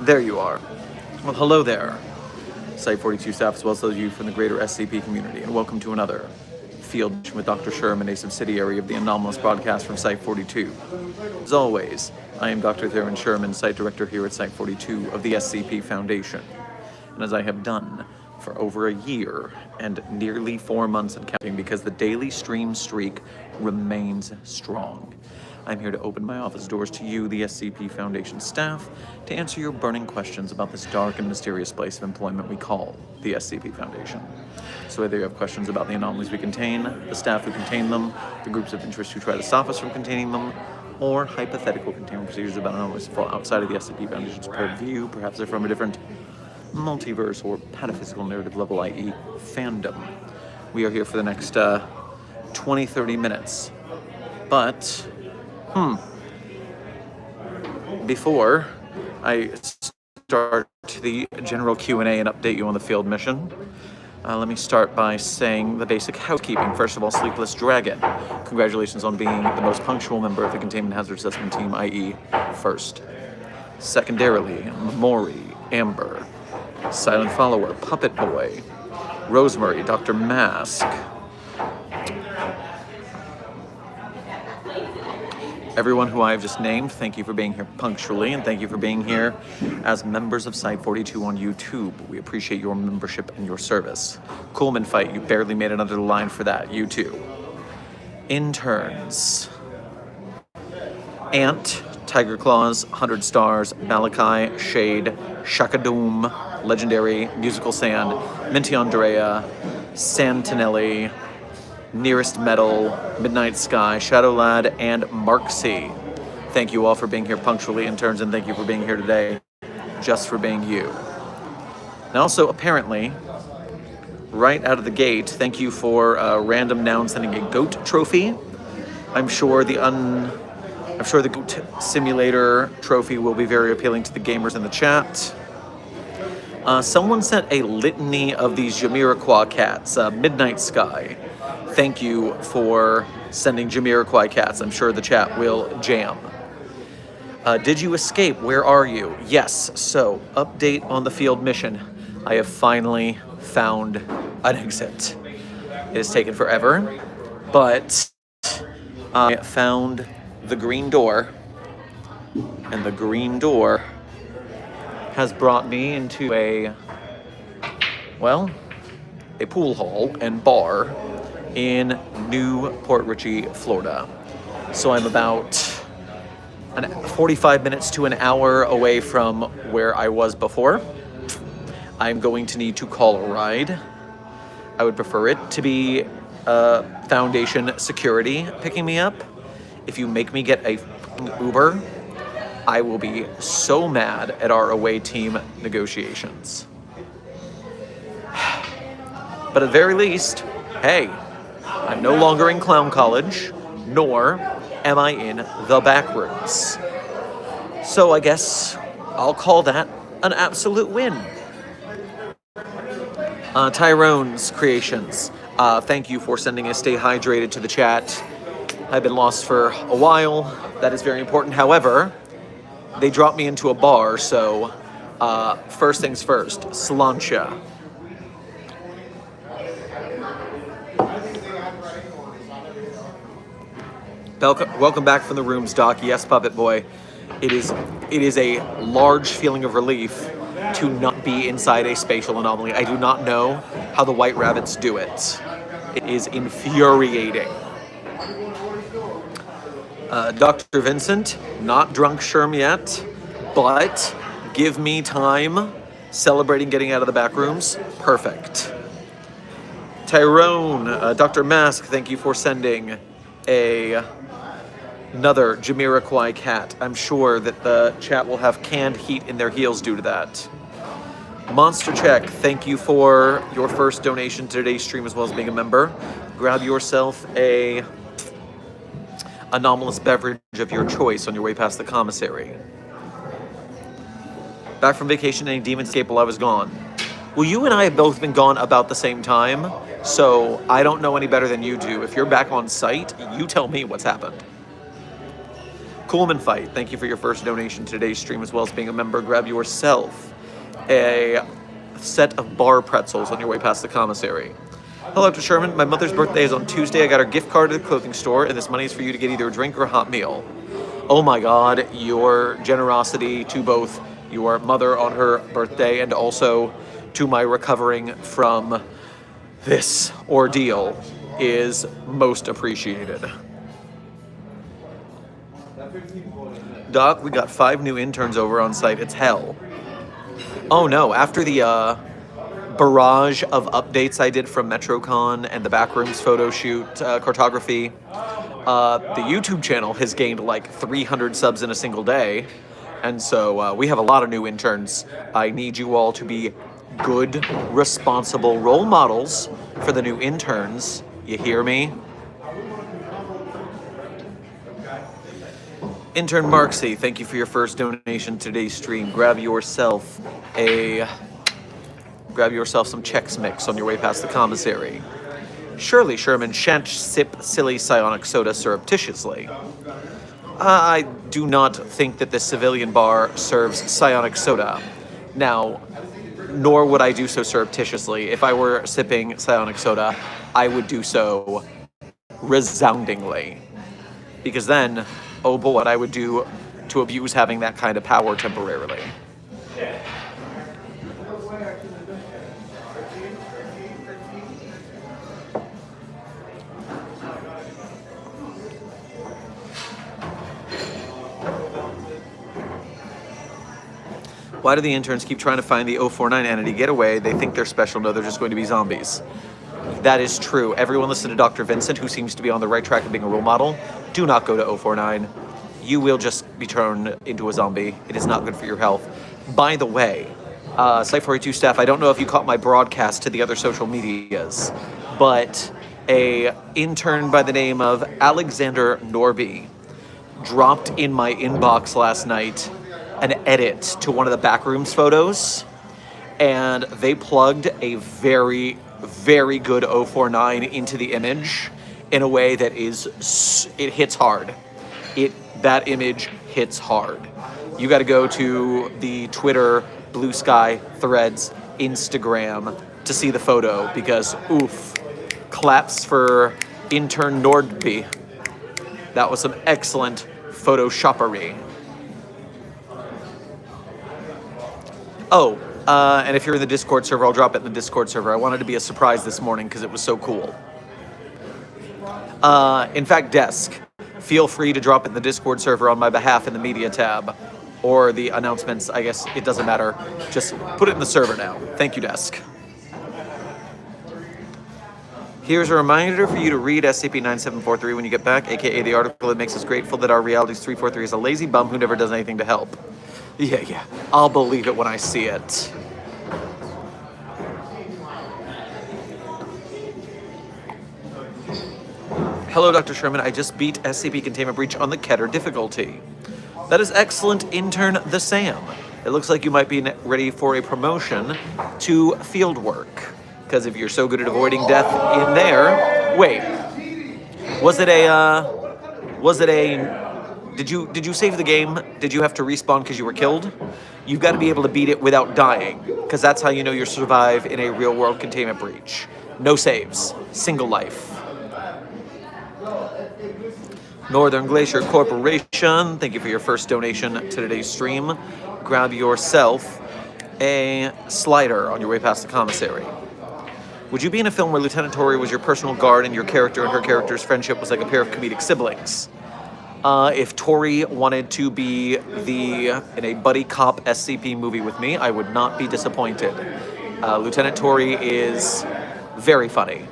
There you are. Well, hello there, Site 42 staff, as well as those of you from the greater SCP community, and welcome to another Field with Dr. Sherman, a subsidiary of the anomalous broadcast from Site 42. As always, I am Dr. Theron Sherman, Site Director here at Site 42 of the SCP Foundation. And as I have done for over a year and nearly 4 months and counting, because the daily stream streak remains strong, I'm here to open my office doors to you, the SCP Foundation staff, to answer your burning questions about this dark and mysterious place of employment we call the SCP Foundation. So whether you have questions about the anomalies we contain, the staff who contain them, the groups of interest who try to stop us from containing them, or hypothetical containment procedures about anomalies that fall outside of the SCP Foundation's purview, perhaps they're from a different multiverse or pataphysical narrative level, i.e. fandom. We are here for the next 20-30 minutes. But before I start the general Q&A and update you on the field mission, let me start by saying the basic housekeeping. First of all, Sleepless Dragon, congratulations on being the most punctual member of the Containment Hazard Assessment Team, i.e. first. Secondarily, Mori, Amber, Silent Follower, Puppet Boy, Rosemary, Dr. Mask, everyone who I have just named, thank you for being here punctually, and thank you for being here as members of Site 42 on YouTube. We appreciate your membership and your service. Coolman Fight, you barely made it under the line for that. You too. Interns. Ant, Tiger Claws, 100 Stars, Malachi, Shade, Shakadoom, Legendary, Musical Sand, Minty Andrea, Santinelli, Nearest Metal, Midnight Sky, Shadow Lad, and Mark C. Thank you all for being here punctually, interns, and thank you for being here today, just for being you. And also, apparently, right out of the gate, thank you for Random Noun sending a goat trophy. I'm sure the goat simulator trophy will be very appealing to the gamers in the chat. Someone sent a litany of these Jamiroquai cats, Midnight Sky. Thank you for sending Jamiroquai cats. I'm sure the chat will jam. Did you escape? Where are you? Yes, so update on the field mission. I have finally found an exit. It has taken forever, but I found the green door, and the green door has brought me into a pool hall and bar in New Port Richey, Florida. So I'm about 45 minutes to an hour away from where I was before. I'm going to need to call a ride. I would prefer it to be Foundation security picking me up. If you make me get a Uber, I will be so mad at our away team negotiations. But at the very least, hey, I'm no longer in clown college, nor am I in the back rooms. So I guess I'll call that an absolute win. Tyrone's Creations, thank you for sending a stay hydrated to the chat. I've been lost for a while. That is very important. However, they dropped me into a bar, so first things first, Slancha. Welcome back from the rooms, Doc. Yes, Puppet Boy. It is a large feeling of relief to not be inside a spatial anomaly. I do not know how the White Rabbits do it. It is infuriating. Dr. Vincent, not drunk Sherm yet, but give me time. Celebrating getting out of the back rooms, perfect. Tyrone, Dr. Mask, thank you for sending another Jamiroquai cat. I'm sure that the chat will have canned heat in their heels due to that. Monster Check, thank you for your first donation to today's stream as well as being a member. Grab yourself a anomalous beverage of your choice on your way past the commissary. Back from vacation, any demons escape while I was gone? Well, you and I have both been gone about the same time, so I don't know any better than you do. If you're back on site, you tell me what's happened. Coolman Fight, thank you for your first donation to today's stream as well as being a member. Grab yourself a set of bar pretzels on your way past the commissary. Hello, Dr. Sherman. My mother's birthday is on Tuesday. I got her gift card to the clothing store, and this money is for you to get either a drink or a hot meal. Oh my God, your generosity to both your mother on her birthday and also to my recovering from this ordeal is most appreciated. Doc, we got 5 new interns over on site. It's hell. Oh no, after the barrage of updates I did from MetroCon and the Backrooms photo shoot cartography, the YouTube channel has gained like 300 subs in a single day. And so we have a lot of new interns. I need you all to be good, responsible role models for the new interns. You hear me? Intern Marksy, thank you for your first donation to today's stream. Grab yourself some Chex Mix on your way past the commissary. Surely Sherman shan't sip silly psionic soda surreptitiously. I do not think that this civilian bar serves psionic soda. Now, nor would I do so surreptitiously. If I were sipping psionic soda, I would do so resoundingly. Because then, oh boy, what I would do to abuse having that kind of power temporarily. Why do the interns keep trying to find the 049 entity? Get away. They think they're special. No, they're just going to be zombies. That is true. Everyone listen to Dr. Vincent, who seems to be on the right track of being a role model. Do not go to 049. You will just be turned into a zombie. It is not good for your health. By the way, Site 42 staff, I don't know if you caught my broadcast to the other social medias, but a intern by the name of Alexander Norby dropped in my inbox last night an edit to one of the Backrooms photos, and they plugged a very, very good 049 into the image in a way that it hits hard. That image hits hard. You got to go to the Twitter, Blue Sky, Threads, Instagram to see the photo because, oof, claps for intern Nordby. That was some excellent photoshoppery. Oh, and if you're in the Discord server, I'll drop it in the Discord server. I wanted to be a surprise this morning because it was so cool. In fact, Desk, feel free to drop it in the Discord server on my behalf in the media tab or the announcements. I guess it doesn't matter. Just put it in the server now. Thank you, Desk. Here's a reminder for you to read SCP-9743 when you get back, aka the article that makes us grateful that our reality's 343 is a lazy bum who never does anything to help. Yeah. I'll believe it when I see it. Hello, Dr. Sherman. I just beat SCP Containment Breach on the Keter difficulty. That is excellent, intern the Sam. It looks like you might be ready for a promotion to field work. Because if you're so good at avoiding death in there... Wait. Did you save the game? Did you have to respawn because you were killed? You've got to be able to beat it without dying, because that's how you know you survive in a real-world containment breach. No saves. Single life. Northern Glacier Corporation, thank you for your first donation to today's stream. Grab yourself a slider on your way past the commissary. Would you be in a film where Lieutenant Tori was your personal guard and your character and her character's friendship was like a pair of comedic siblings? If Tori wanted to be in a buddy cop SCP movie with me, I would not be disappointed. Lieutenant Tori is very funny.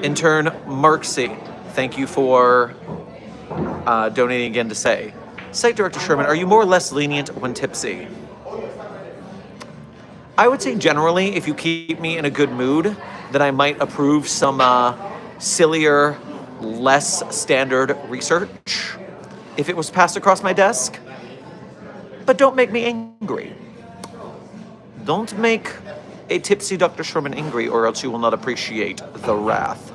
Intern Marksy, thank you for donating again to say. Site Director Sherman, are you more or less lenient when tipsy? I would say generally, if you keep me in a good mood, then I might approve some sillier, less standard research if it was passed across my desk. But don't make me angry. Don't make a tipsy Dr. Sherman angry, or else you will not appreciate the wrath.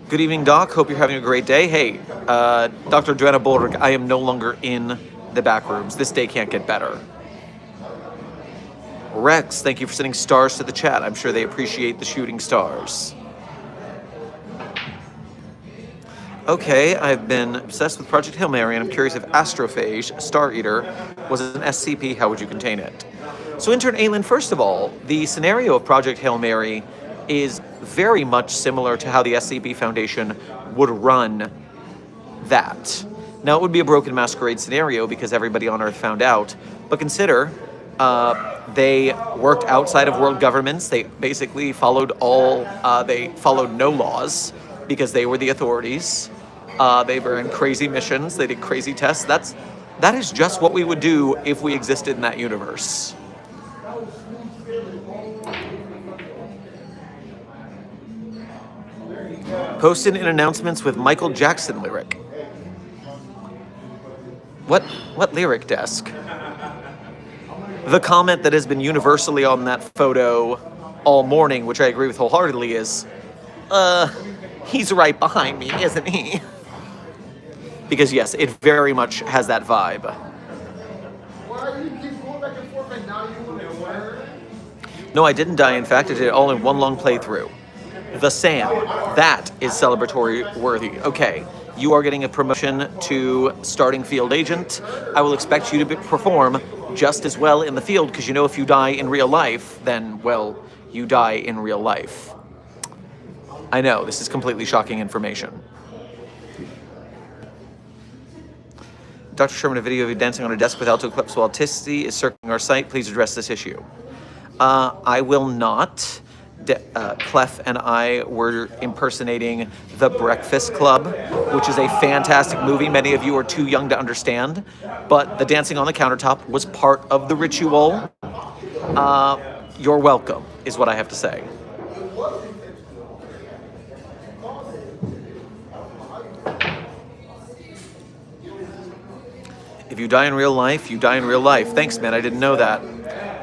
Good evening, Doc. Hope you're having a great day. Hey, Dr. Joanna Borg, I am no longer in the back rooms. This day can't get better. Rex, thank you for sending stars to the chat. I'm sure they appreciate the shooting stars. Okay, I've been obsessed with Project Hail Mary, and I'm curious if Astrophage, Star Eater, was an SCP, how would you contain it? So Intern Aylin, first of all, the scenario of Project Hail Mary is very much similar to how the SCP Foundation would run that. Now, it would be a broken masquerade scenario because everybody on Earth found out, but consider they worked outside of world governments. They basically followed they followed no laws because they were the authorities. They were in crazy missions. They did crazy tests. That is just what we would do if we existed in that universe. Posted in announcements with Michael Jackson lyric. What lyric desk? The comment that has been universally on that photo all morning, which I agree with wholeheartedly, is, he's right behind me, isn't he? Because yes, it very much has that vibe. Why do you keep going back and forth and now you want to learn? No, I didn't die. In fact, I did it all in one long playthrough. The Sand. That is celebratory worthy. Okay, you are getting a promotion to starting field agent. I will expect you to perform just as well in the field, because you know if you die in real life, then, well, you die in real life. I know, this is completely shocking information. Dr. Sherman, a video of you dancing on a desk with alto clips while auticity is circling our site. Please address this issue. I will not. Clef and I were impersonating The Breakfast Club, which is a fantastic movie. Many of you are too young to understand, but the dancing on the countertop was part of the ritual. You're welcome, is what I have to say. If you die in real life, you die in real life. Thanks, man. I didn't know that.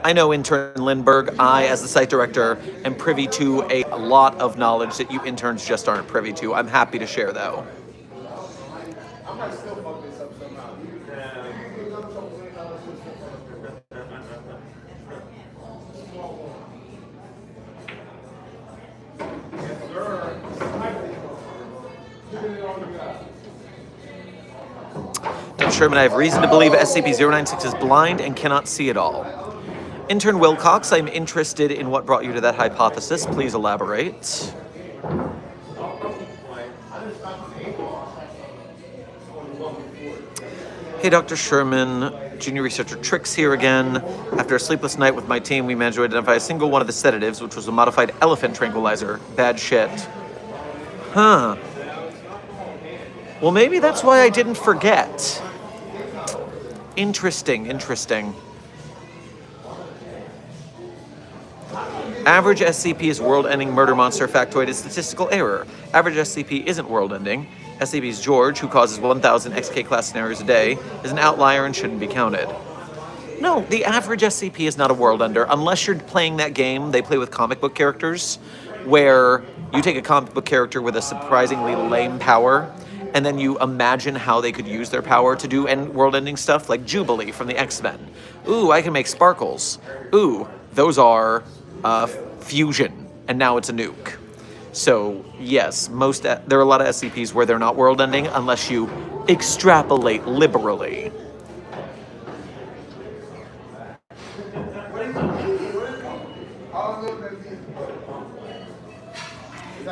I know, Intern Lindbergh, I, as the site director, am privy to a lot of knowledge that you interns just aren't privy to. I'm happy to share, though. I might still fuck this up somehow. Dr. Sherman, I have reason to believe SCP-096 is blind and cannot see at all. Intern Wilcox, I'm interested in what brought you to that hypothesis. Please elaborate. Hey, Dr. Sherman, junior researcher Trix here again. After a sleepless night with my team, we managed to identify a single one of the sedatives, which was a modified elephant tranquilizer. Bad shit. Huh. Well, maybe that's why I didn't forget. Interesting, interesting. Average SCP is world-ending murder monster. Factoid is statistical error. Average SCP isn't world-ending. SCP's George, who causes 1,000 XK class scenarios a day, is an outlier and shouldn't be counted. No, the average SCP is not a world-ender. Unless you're playing that game they play with comic book characters, where you take a comic book character with a surprisingly lame power, and then you imagine how they could use their power to do world-ending stuff, like Jubilee from the X-Men. Ooh, I can make sparkles. Ooh, those are fusion, and now it's a nuke. So yes, there are a lot of SCPs where they're not world-ending unless you extrapolate liberally.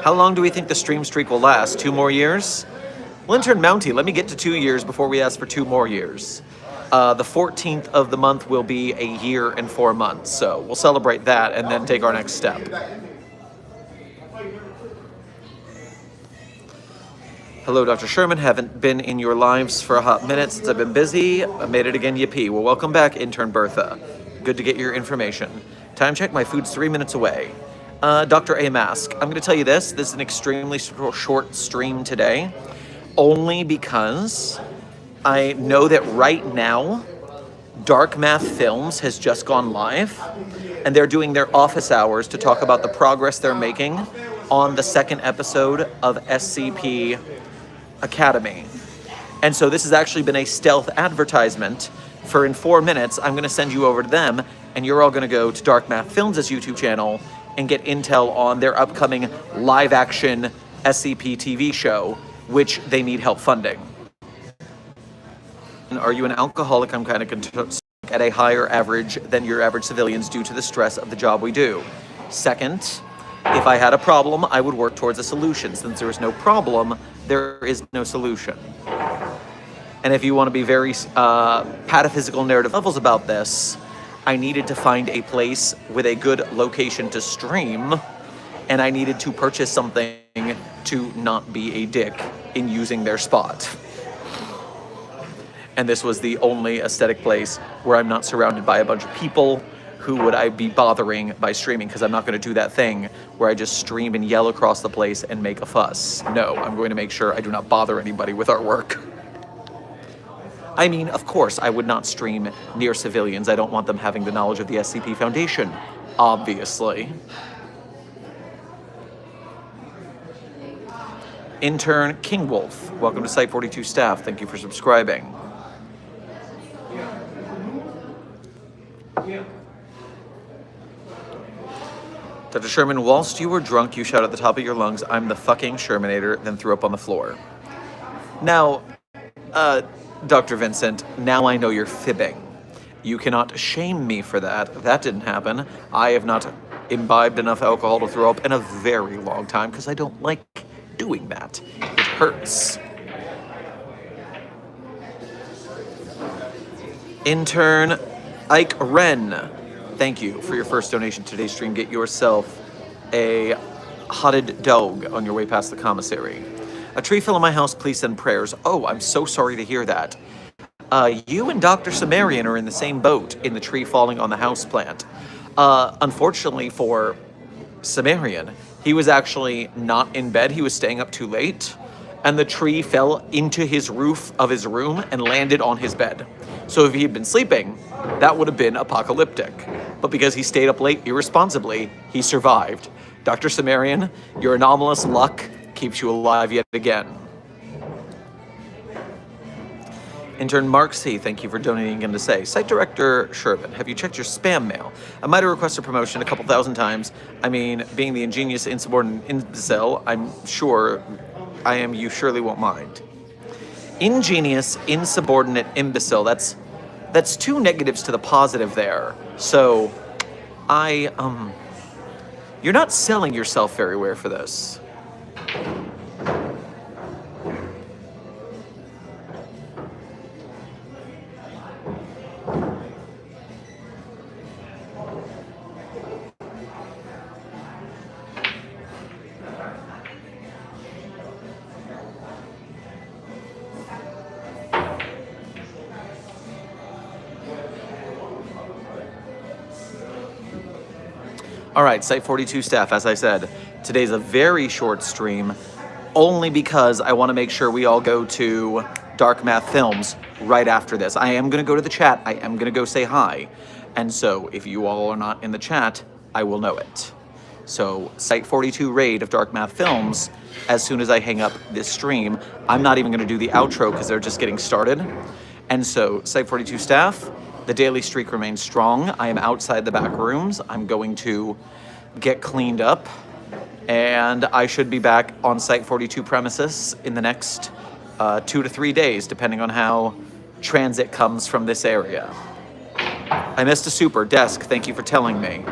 How long do we think the stream streak will last? 2 more years? Well, Intern Mountie, let me get to 2 years before we ask for 2 more years. The 14th of the month will be a year and 4 months. So we'll celebrate that and then take our next step. Hello, Dr. Sherman. Haven't been in your lives for a hot minute since I've been busy. I made it again, yippee. Well, welcome back, intern Bertha. Good to get your information. Time check, my food's 3 minutes away. Dr. A Mask, I'm going to tell you this. This is an extremely short stream today, only because I know that right now, Dark Math Films has just gone live, and they're doing their office hours to talk about the progress they're making on the second episode of SCP Academy. And so this has actually been a stealth advertisement for in 4 minutes, I'm going to send you over to them, and you're all going to go to Dark Math Films' YouTube channel and get intel on their upcoming live-action SCP TV show, which they need help funding. Are you an alcoholic? I'm kind of at a higher average than your average civilians due to the stress of the job we do. Second, if I had a problem, I would work towards a solution. Since there is no problem, there is no solution. And if you want to be very pataphysical narrative levels about this, I needed to find a place with a good location to stream, and I needed to purchase something to not be a dick in using their spot. And this was the only aesthetic place where I'm not surrounded by a bunch of people who would I be bothering by streaming, because I'm not going to do that thing where I just stream and yell across the place and make a fuss. No, I'm going to make sure I do not bother anybody with our work. I mean, of course, I would not stream near civilians. I don't want them having the knowledge of the SCP Foundation, obviously. Intern King Wolf, welcome to Site 42 staff. Thank you for subscribing. Dr. Sherman, whilst you were drunk, you shouted at the top of your lungs, "I'm the fucking Shermanator," then threw up on the floor. Now, Dr. Vincent, now I know you're fibbing. You cannot shame me for that. That didn't happen. I have not imbibed enough alcohol to throw up in a very long time because I don't like doing that. It hurts. Intern Ike Wren, thank you for your first donation to today's stream. Get yourself a hotted dog on your way past the commissary. A tree fell in my house, please send prayers. Oh, I'm so sorry to hear that. You and Dr. Sumerian are in the same boat in the tree falling on the houseplant. Unfortunately for Sumerian, he was actually not in bed. He was staying up too late, and the tree fell into his roof of his room and landed on his bed. So if he had been sleeping, that would have been apocalyptic. But because he stayed up late irresponsibly, he survived. Dr. Sumerian, your anomalous luck keeps you alive yet again. Intern Mark C, thank you for donating again to say. Site Director Sherman, have you checked your spam mail? I might have requested promotion a couple thousand times. I mean, being the ingenious insubordinate imbecile, I'm sure I am, you surely won't mind. Ingenious insubordinate imbecile, that's two negatives to the positive there. So, you're not selling yourself very well for this. All right, Site 42 staff, as I said, today's a very short stream, only because I want to make sure we all go to Dark Math Films right after this. I am going to go to the chat. I am going to go say hi. And so if you all are not in the chat, I will know it. So Site 42 raid of Dark Math Films, as soon as I hang up this stream. I'm not even going to do the outro because they're just getting started. And so Site 42 staff, the daily streak remains strong. I am outside the back rooms. I'm going to get cleaned up, and I should be back on Site 42 premises in the next 2 to 3 days, depending on how transit comes from this area. I missed a super desk. Thank you for telling me.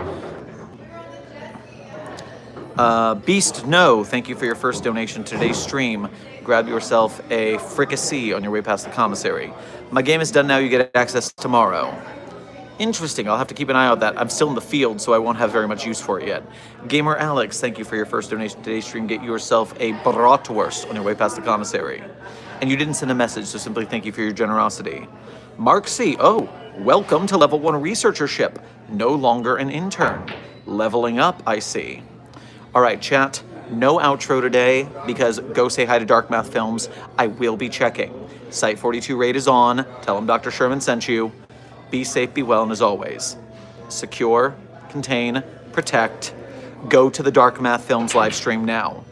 Beast No, thank you for your first donation to today's stream. grab yourself a fricassee on your way past the commissary. My game is done now, you get access tomorrow. Interesting, I'll have to keep an eye out that. I'm still in the field, so I won't have very much use for it yet. Gamer Alex, thank you for your first donation to today's stream. Get yourself a bratwurst on your way past the commissary. And you didn't send a message, so simply thank you for your generosity. Mark C, oh, welcome to level 1 researchership. No longer an intern. Leveling up, I see. All right, chat, no outro today because go say hi to Dark Math Films. I will be checking. Site 42 raid is on. Tell them Dr. Sherman sent you. Be safe, be well, and as always, secure, contain, protect. Go to the Dark Math Films live stream now.